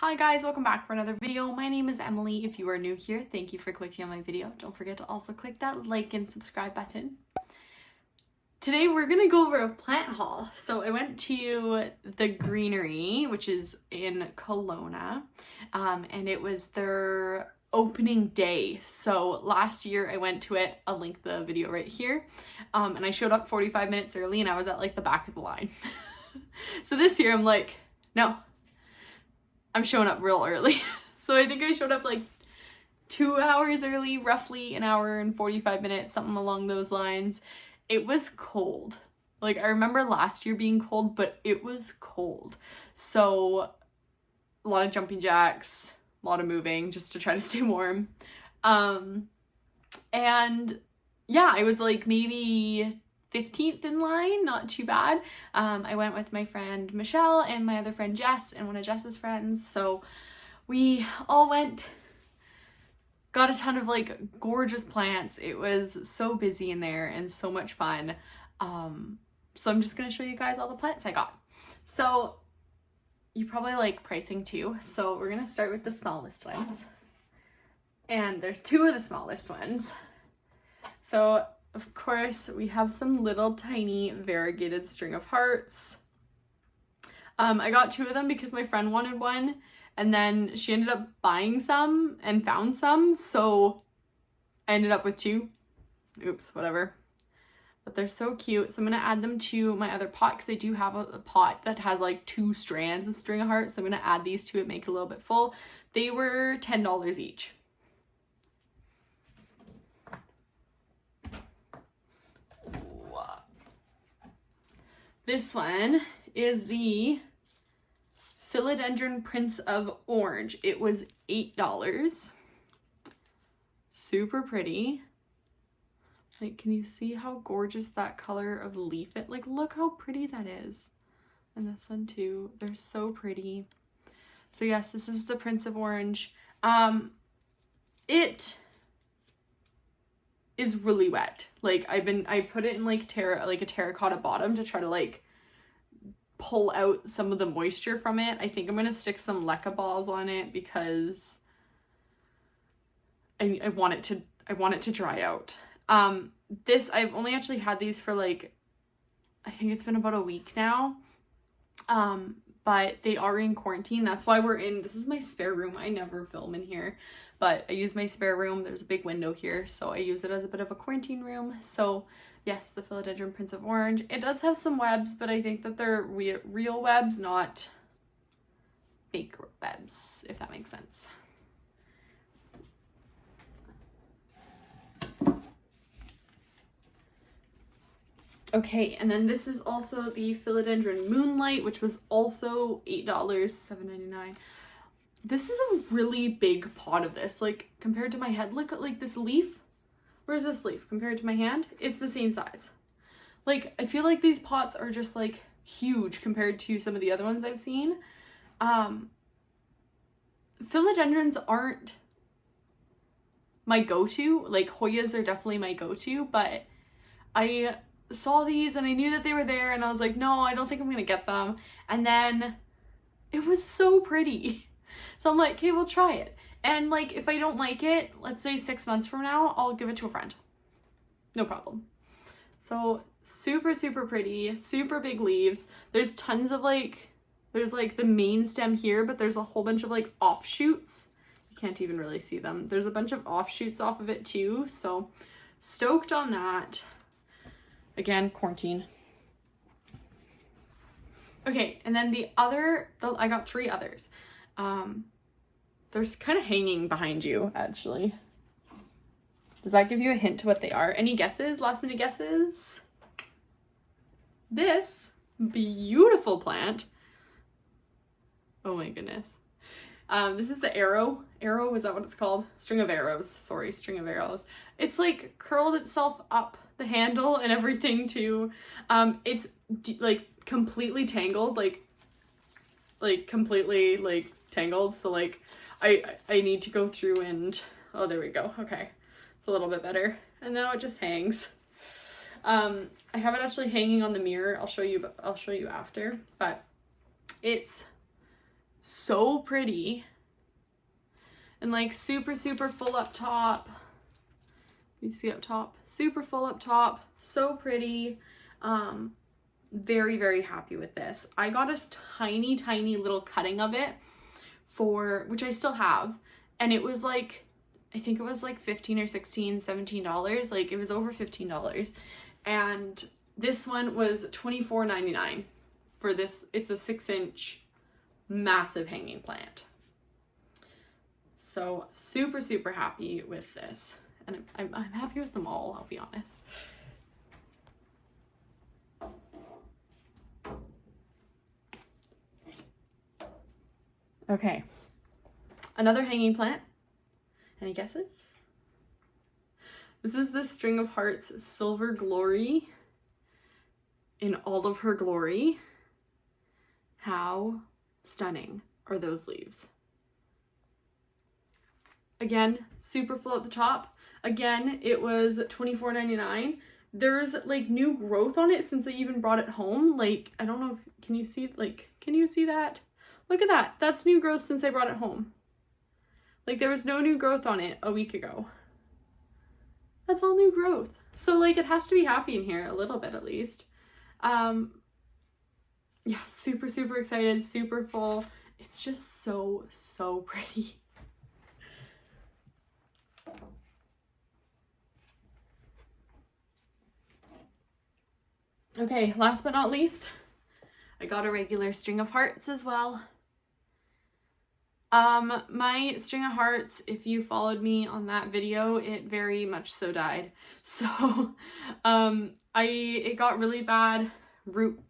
Hi guys, welcome back for another video. My name is Emily. If you are new here, thank you for clicking on my video. Don't forget to also click that like and subscribe button. Today we're gonna go over a plant haul. So I went to the Greenery, which is in Kelowna, and it was their opening day. So last year I went to it, I'll link the video right here, and I showed up 45 minutes early and I was at like the back of the line. So this year I'm like, no, I'm showing up real early. So I think I showed up like 2 hours early, roughly an hour and 45 minutes, something along those lines. It was cold. Like I remember last year being cold, but it was cold. So a lot of jumping jacks, a lot of moving just to try to stay warm. And yeah, I was like maybe 15th in line, not too bad. I went with my friend Michelle and my other friend Jess and one of Jess's friends. So we all went, got a ton of like gorgeous plants. It was so busy in there and so much fun. So I'm just gonna show you guys all the plants I got. So you probably like pricing too. So we're gonna start with the smallest ones. And there's two of the smallest ones. So of course, we have some little tiny variegated string of hearts. I got two of them because my friend wanted one, and then she ended up buying some and found some, so I ended up with two. Oops, whatever. But they're so cute, so I'm gonna add them to my other pot because I do have a pot that has like 2 strands of string of hearts, so I'm gonna add these to it, make it a little bit full. They were $10 each. This one is the Philodendron Prince of Orange. It was $8. Super pretty. Like, can you see how gorgeous that color of leaf is? Like, look how pretty that is. And this one too. They're so pretty. So yes, this is the Prince of Orange. It is really wet. Like I put it in like a terracotta bottom to try to like pull out some of the moisture from it. I think I'm gonna stick some leca balls on it because I want it to dry out. I've only actually had these for like, I think it's been about a week now. But they are in quarantine. That's why this is my spare room. I never film in here, but I use my spare room. There's a big window here, so I use it as a bit of a quarantine room. So yes, the Philodendron Prince of Orange. It does have some webs, but I think that they're real webs, not fake webs, if that makes sense. Okay, and then this is also the Philodendron Moonlight, which was also $8, $7.99. This is a really big pot of this, like compared to my head. Look at like this leaf. Where's this leaf compared to my hand? It's the same size. Like, I feel like these pots are just like huge compared to some of the other ones I've seen. Philodendrons aren't my go-to. Like, Hoyas are definitely my go-to, but I saw these and I knew that they were there and I was like, no, I don't think I'm gonna get them. And then it was so pretty. So I'm like, okay, we'll try it. And like, if I don't like it, let's say 6 months from now, I'll give it to a friend. No problem. So super, super pretty, super big leaves. There's tons of like, there's like the main stem here, but there's a whole bunch of like offshoots. You can't even really see them. There's a bunch of offshoots off of it too. So stoked on that. Again, quarantine. Okay, and then I got 3 others. There's kind of hanging behind you, actually. Does that give you a hint to what they are? Any guesses? Last minute guesses? This beautiful plant. Oh my goodness. This is the arrow. Arrow, is that what it's called? String of arrows. Sorry, string of arrows. It's like curled itself up the handle and everything too. It's like completely tangled, like completely like tangled. So like I need to go through and, oh, there we go. Okay, it's a little bit better. And now it just hangs. I have it actually hanging on the mirror. I'll show you after, but it's so pretty. And like super, super full up top. You see up top? Super full up top. So pretty. Very, very happy with this. I got a tiny, tiny little cutting of it for, which I still have. And it was like, I think it was like $15 or $16, $17. Like it was over $15. And this one was $24.99 for this. It's a 6-inch massive hanging plant. So super, super happy with this. And I'm happy with them all, I'll be honest. Okay, another hanging plant. Any guesses? This is the String of Hearts Silver Glory in all of her glory. How stunning are those leaves? Again, super full at the top. Again, it was $24.99. There's like new growth on it since I even brought it home. Like, I don't know if, can you see that? Look at that. That's new growth since I brought it home. Like there was no new growth on it a week ago. That's all new growth. So like it has to be happy in here a little bit at least. Yeah, super, super excited, super full. It's just so, so pretty. Okay, last but not least, I got a regular String of Hearts as well. My String of Hearts, if you followed me on that video, it very much so died. So, it got really bad, it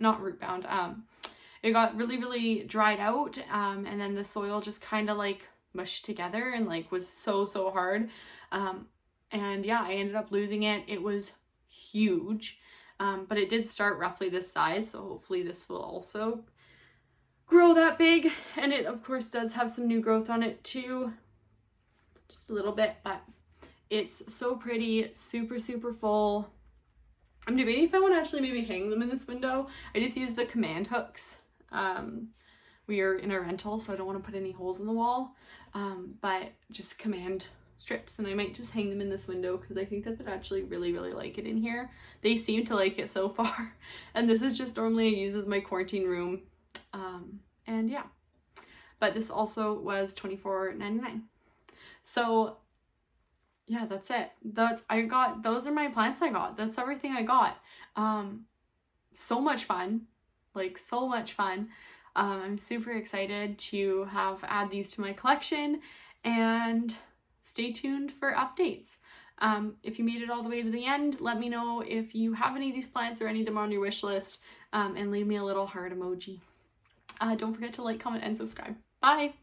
got really, really dried out, and then the soil just kind of like mushed together and like was so, so hard. And yeah, I ended up losing it. It was huge, but it did start roughly this size, so hopefully this will also grow that big. And it of course does have some new growth on it too, just a little bit, but it's so pretty, super, super full. I'm debating if I want to actually maybe hang them in this window. I just use the command hooks. We are in a rental, so I don't want to put any holes in the wall, but just command strips, and I might just hang them in this window because I think that they'd actually really, really like it in here. They seem to like it so far, and this is just normally I use as my quarantine room. And yeah, but this also was $24.99. So yeah, that's it. Those are my plants I got. That's everything I got. So much fun, like so much fun. I'm super excited to add these to my collection, and stay tuned for updates. If you made it all the way to the end, let me know if you have any of these plants or any of them on your wish list, and leave me a little heart emoji. Don't forget to like, comment, and subscribe. Bye!